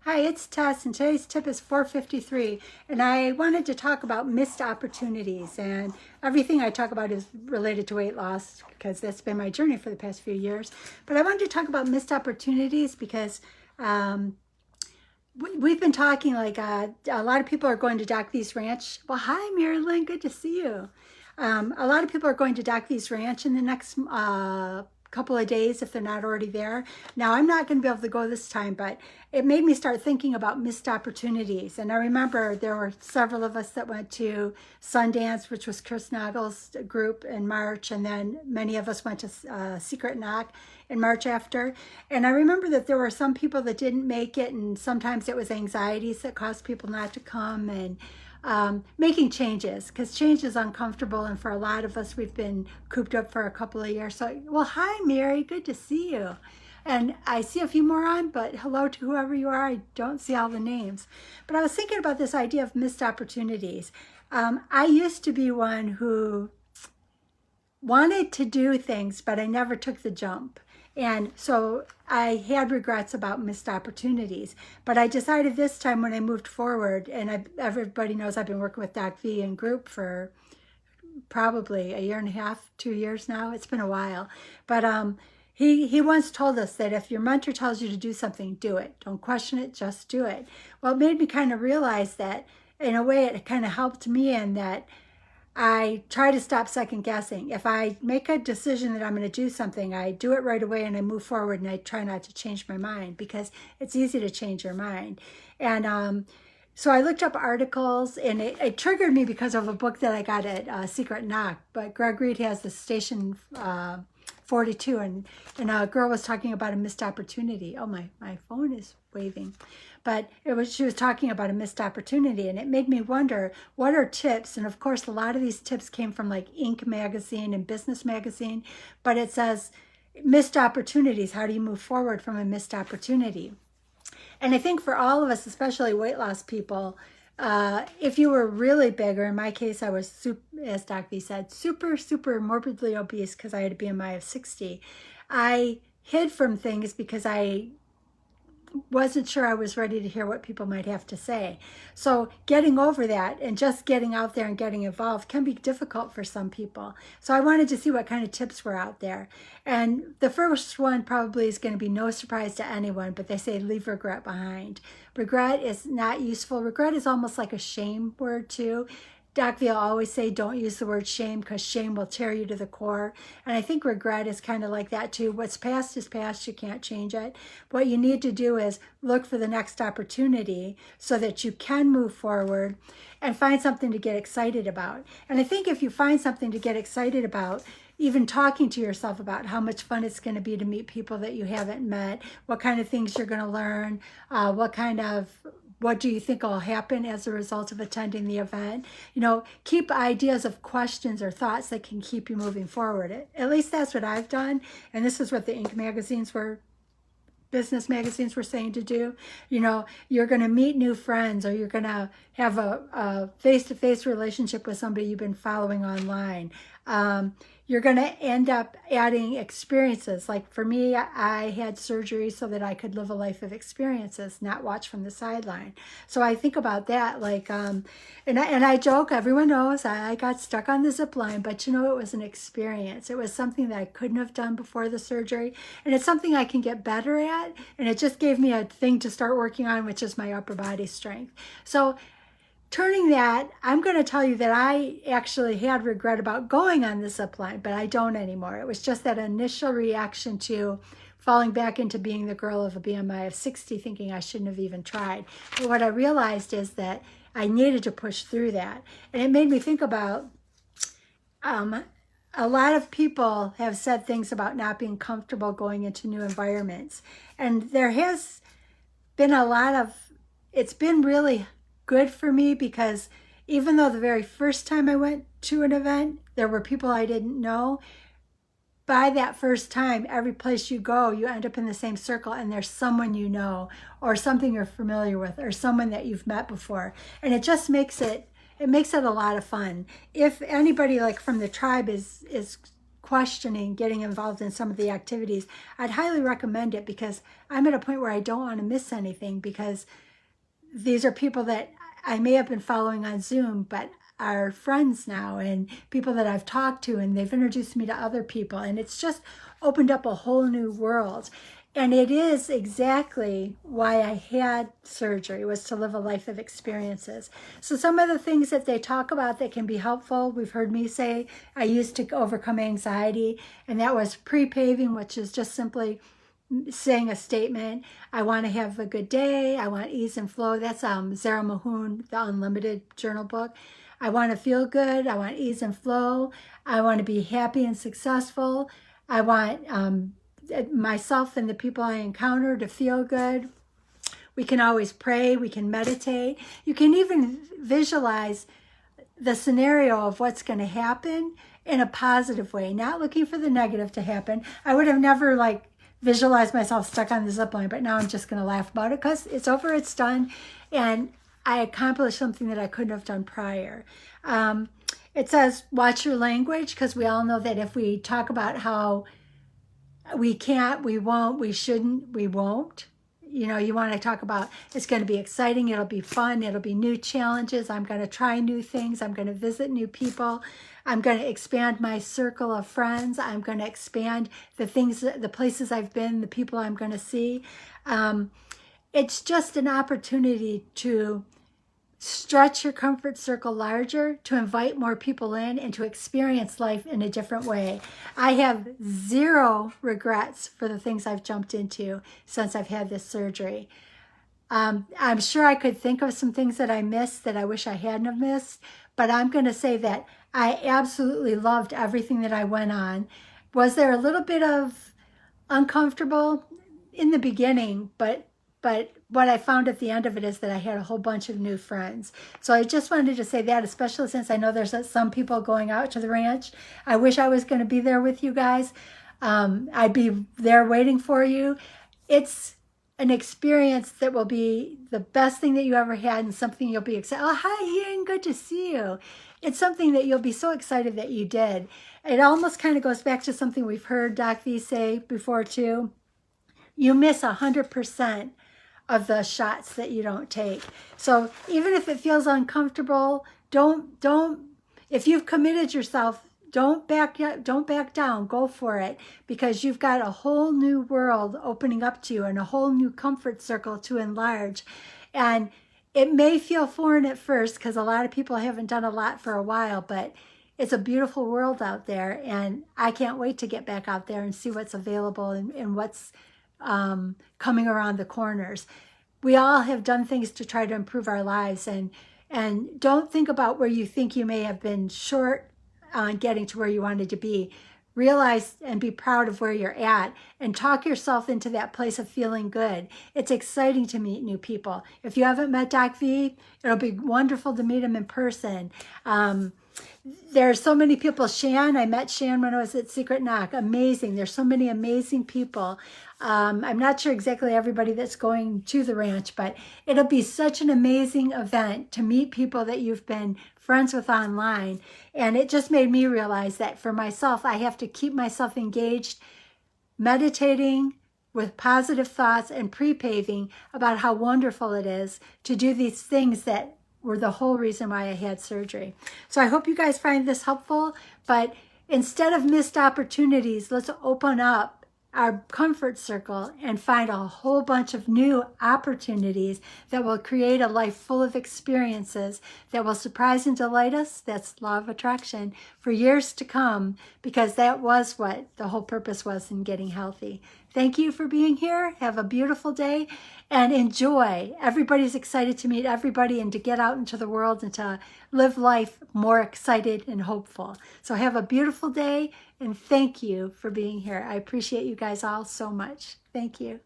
Hi, it's Tess, and today's tip is 453. And I wanted to talk about missed opportunities. And everything I talk about is related to weight loss because that's been my journey for the past few years. But I wanted to talk about missed opportunities because we've been talking like a lot of people are going to Doc V's Ranch. Well, hi, Marilyn. Good to see you. A lot of people are going to Doc V's Ranch in the next couple of days if they're not already there. Now, I'm not going to be able to go this time, but it made me start thinking about missed opportunities. And I remember there were several of us that went to Sundance, which was Chris Nagel's group in March, and then many of us went to Secret Knock in March after. And I remember that there were some people that didn't make it, and sometimes it was anxieties that caused people not to come, and making changes, because change is uncomfortable, and for a lot of us we've been cooped up for a couple of years. So, well, hi Mary, good to see you. And I see a few more on, but hello to whoever you are. I don't see all the names, but I was thinking about this idea of missed opportunities. I used to be one who wanted to do things, but I never took the jump. And so I had regrets about missed opportunities. But I decided this time when I moved forward, and everybody knows I've been working with Doc V in group for probably a year and a half, 2 years now. It's been a while. But he once told us that if your mentor tells you to do something, do it. Don't question it, just do it. Well, it made me kind of realize that in a way it kind of helped me in that I try to stop second guessing. If I make a decision that I'm going to do something, I do it right away and I move forward, and I try not to change my mind because it's easy to change your mind. And so I looked up articles, and it triggered me because of a book that I got at Secret Knock. But Greg Reed has the Station 42, and a girl was talking about a missed opportunity. Oh, my phone is waving. But she was talking about a missed opportunity, and it made me wonder, what are tips? And of course, a lot of these tips came from like Inc. magazine and Business magazine, but it says missed opportunities. How do you move forward from a missed opportunity? And I think for all of us, especially weight loss people, if you were really big, or in my case, I was, as Doc V said, super morbidly obese because I had a BMI of 60. I hid from things because I wasn't sure I was ready to hear what people might have to say. So getting over that and just getting out there and getting involved can be difficult for some people. So I wanted to see what kind of tips were out there. And the first one probably is going to be no surprise to anyone, but they say leave regret behind. Regret is not useful. Regret is almost like a shame word too. Doc V will always say don't use the word shame because shame will tear you to the core. And I think regret is kind of like that too. What's past is past. You can't change it. What you need to do is look for the next opportunity so that you can move forward and find something to get excited about. And I think if you find something to get excited about, even talking to yourself about how much fun it's going to be to meet people that you haven't met, what kind of things you're going to learn, what do you think will happen as a result of attending the event? Keep ideas of questions or thoughts that can keep you moving forward. At least that's what I've done. And this is what the Inc. Business magazines were saying to do. You're going to meet new friends, or you're going to have a face-to-face relationship with somebody you've been following online. You're going to end up adding experiences. Like for me, I had surgery so that I could live a life of experiences, not watch from the sideline. So I think about that, and I joke, everyone knows I got stuck on the zip line, but it was an experience. It was something that I couldn't have done before the surgery, and it's something I can get better at, and it just gave me a thing to start working on, which is my upper body strength. So turning that, I'm going to tell you that I actually had regret about going on the zip line, but I don't anymore. It was just that initial reaction to falling back into being the girl of a BMI of 60, thinking I shouldn't have even tried. But what I realized is that I needed to push through that. And it made me think about a lot of people have said things about not being comfortable going into new environments. And there has been it's been really good for me, because even though the very first time I went to an event, there were people I didn't know, by that first time, every place you go, you end up in the same circle, and there's someone you know, or something you're familiar with, or someone that you've met before. And it just makes it a lot of fun. If anybody like from the tribe is questioning getting involved in some of the activities, I'd highly recommend it, because I'm at a point where I don't want to miss anything, because these are people that I may have been following on Zoom, but are friends now, and people that I've talked to, and they've introduced me to other people, and it's just opened up a whole new world. And it is exactly why I had surgery, was to live a life of experiences. So some of the things that they talk about that can be helpful, we've heard me say I used to overcome anxiety, and that was pre-paving, which is just simply saying a statement. I want to have a good day. I want ease and flow. That's Zara Mahoon, the Unlimited journal book. I want to feel good. I want ease and flow. I want to be happy and successful. I want myself and the people I encounter to feel good. We can always pray. We can meditate. You can even visualize the scenario of what's going to happen in a positive way, not looking for the negative to happen. I would have never visualized myself stuck on the zip line, but now I'm just going to laugh about it because it's over, it's done, and I accomplished something that I couldn't have done prior. It says, watch your language, because we all know that if we talk about how we can't, we won't, we shouldn't, we won't. You know, you want to talk about it's going to be exciting, it'll be fun, it'll be new challenges, I'm going to try new things, I'm going to visit new people, I'm going to expand my circle of friends, I'm going to expand the things, the places I've been, the people I'm going to see. It's just an opportunity to stretch your comfort circle larger, to invite more people in, and to experience life in a different way. I have zero regrets for the things I've jumped into since I've had this surgery. I'm sure I could think of some things that I missed that I wish I hadn't have missed, but I'm going to say that I absolutely loved everything that I went on. Was there a little bit of uncomfortable in the beginning, but what I found at the end of it is that I had a whole bunch of new friends. So I just wanted to say that, especially since I know there's some people going out to the ranch. I wish I was going to be there with you guys. I'd be there waiting for you. It's an experience that will be the best thing that you ever had, and something you'll be excited. Oh, hi, Ian, good to see you. It's something that you'll be so excited that you did. It almost kind of goes back to something we've heard Doc V say before too. You miss 100% of the shots that you don't take. So even if it feels uncomfortable, if you've committed yourself, don't back down, go for it, because you've got a whole new world opening up to you and a whole new comfort circle to enlarge. And it may feel foreign at first because a lot of people haven't done a lot for a while, but it's a beautiful world out there, and I can't wait to get back out there and see what's available and what's coming around the corners. We all have done things to try to improve our lives, and don't think about where you think you may have been short on getting to where you wanted to be. Realize and be proud of where you're at, and talk yourself into that place of feeling good. It's exciting to meet new people. If you haven't met Doc V, it'll be wonderful to meet him in person. There's so many people. Shan, I met Shan when I was at Secret Knock. Amazing. There's so many amazing people. I'm not sure exactly everybody that's going to the ranch, but it'll be such an amazing event to meet people that you've been friends with online. And it just made me realize that for myself, I have to keep myself engaged, meditating with positive thoughts and pre-paving about how wonderful it is to do these things that were the whole reason why I had surgery. So I hope you guys find this helpful, but instead of missed opportunities, let's open up our comfort circle and find a whole bunch of new opportunities that will create a life full of experiences that will surprise and delight us. That's law of attraction for years to come, because that was what the whole purpose was in getting healthy. Thank you for being here. Have a beautiful day and enjoy. Everybody's excited to meet everybody and to get out into the world and to live life more excited and hopeful. So have a beautiful day, and thank you for being here. I appreciate you guys all so much. Thank you.